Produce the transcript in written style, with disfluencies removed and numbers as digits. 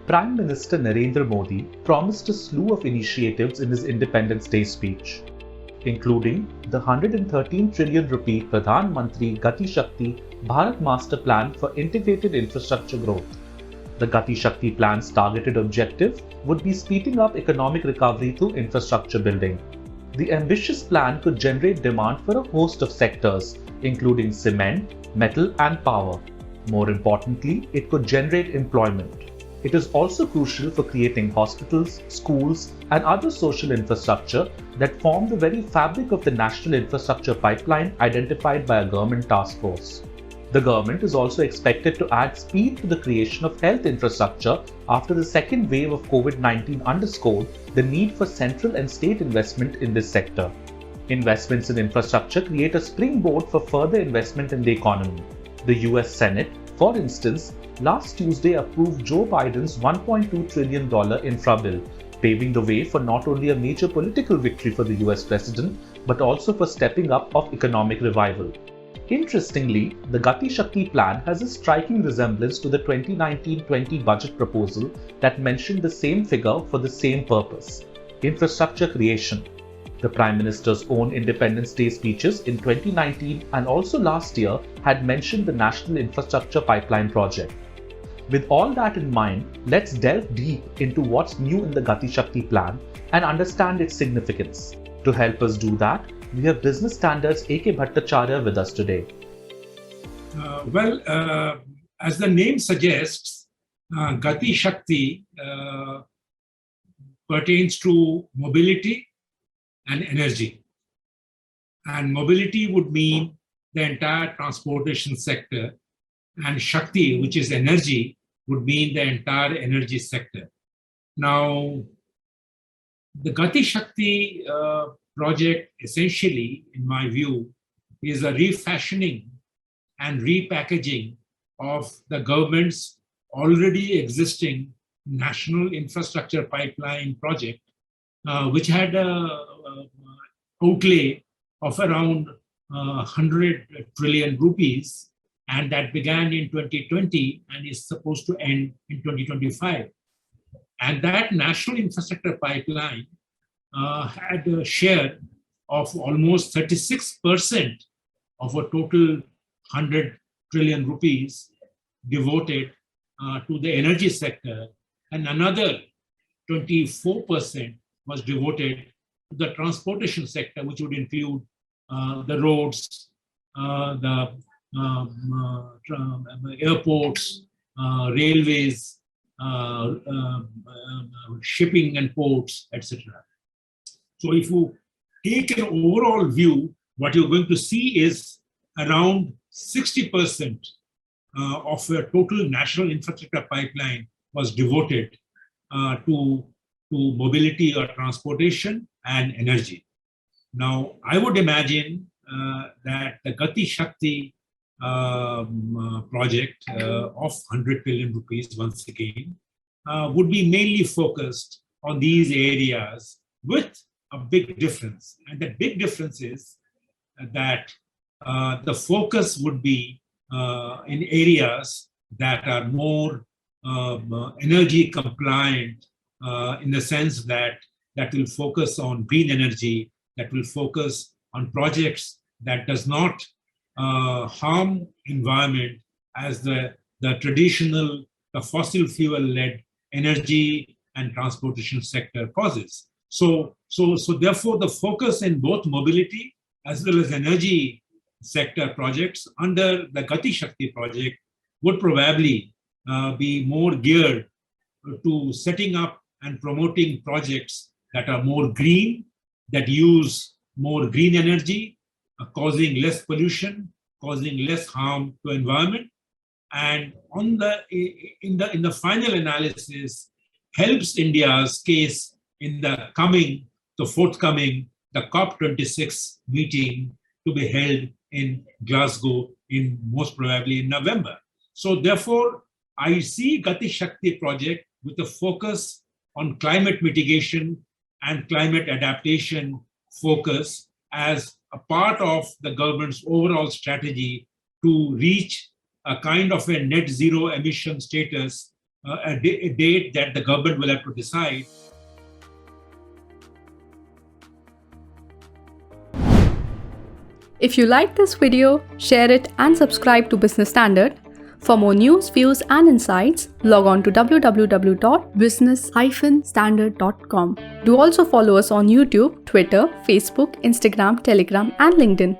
Prime Minister Narendra Modi promised a slew of initiatives in his Independence Day speech, including the 113 trillion rupee Pradhan Mantri Gati Shakti Bharat Master Plan for integrated infrastructure growth. The Gati Shakti plan's targeted objective would be speeding up economic recovery through infrastructure building. The ambitious plan could generate demand for a host of sectors, including cement, metal, and power. More importantly, it could generate employment. It is also crucial for creating hospitals, schools, and other social infrastructure that form the very fabric of the national infrastructure pipeline identified by a government task force. The government is also expected to add speed to the creation of health infrastructure after the second wave of COVID-19 underscored the need for central and state investment in this sector. Investments in infrastructure create a springboard for further investment in the economy. The US Senate, for instance, last Tuesday approved Joe Biden's $1.2 trillion infra bill, paving the way for not only a major political victory for the US president, but also for stepping up of economic revival. Interestingly, the Gati Shakti plan has a striking resemblance to the 2019-20 budget proposal that mentioned the same figure for the same purpose: infrastructure creation. The Prime Minister's own Independence Day speeches in 2019 and also last year had mentioned the National Infrastructure Pipeline project. With all that in mind, let's delve deep into what's new in the Gati Shakti plan and understand its significance. To help us do that, we have Business Standard's A.K. Bhattacharya with us today. As the name suggests, Gati Shakti pertains to mobility and energy. And mobility would mean the entire transportation sector, and Shakti, which is energy, would mean the entire energy sector. Now, the Gati Shakti project, essentially, in my view, is a refashioning and repackaging of the government's already existing national infrastructure pipeline project, which had an outlay of around 100 trillion rupees, and that began in 2020 and is supposed to end in 2025. And that national infrastructure pipeline had a share of almost 36% of a total 100 trillion rupees devoted to the energy sector, and another 24% was devoted to the transportation sector, which would include the roads, the airports, railways, shipping and ports, etc. So if you take an overall view, what you're going to see is around 60% of a total national infrastructure pipeline was devoted to mobility or transportation and energy. Now, I would imagine that the Gati Shakti project of 100 trillion rupees, once again, would be mainly focused on these areas with a big difference. And the big difference is that the focus would be in areas that are more energy compliant, in the sense that will focus on green energy, that will focus on projects that does not harm environment as the traditional fossil fuel-led energy and transportation sector causes. So therefore, the focus in both mobility as well as energy sector projects under the Gati Shakti project would probably be more geared to setting up and promoting projects that are more green, that use more green energy, causing less pollution, causing less harm to environment, and in the final analysis helps India's case in the forthcoming COP26 meeting to be held in Glasgow in most probably in November. So therefore, I see Gati Shakti project with a focus on climate mitigation and climate adaptation focus as a part of the government's overall strategy to reach a kind of a net zero emission status a date that the government will have to decide. If you like this video, share it and subscribe to Business Standard. For more news, views and insights, log on to www.business-standard.com. Do also follow us on YouTube, Twitter, Facebook, Instagram, Telegram and LinkedIn.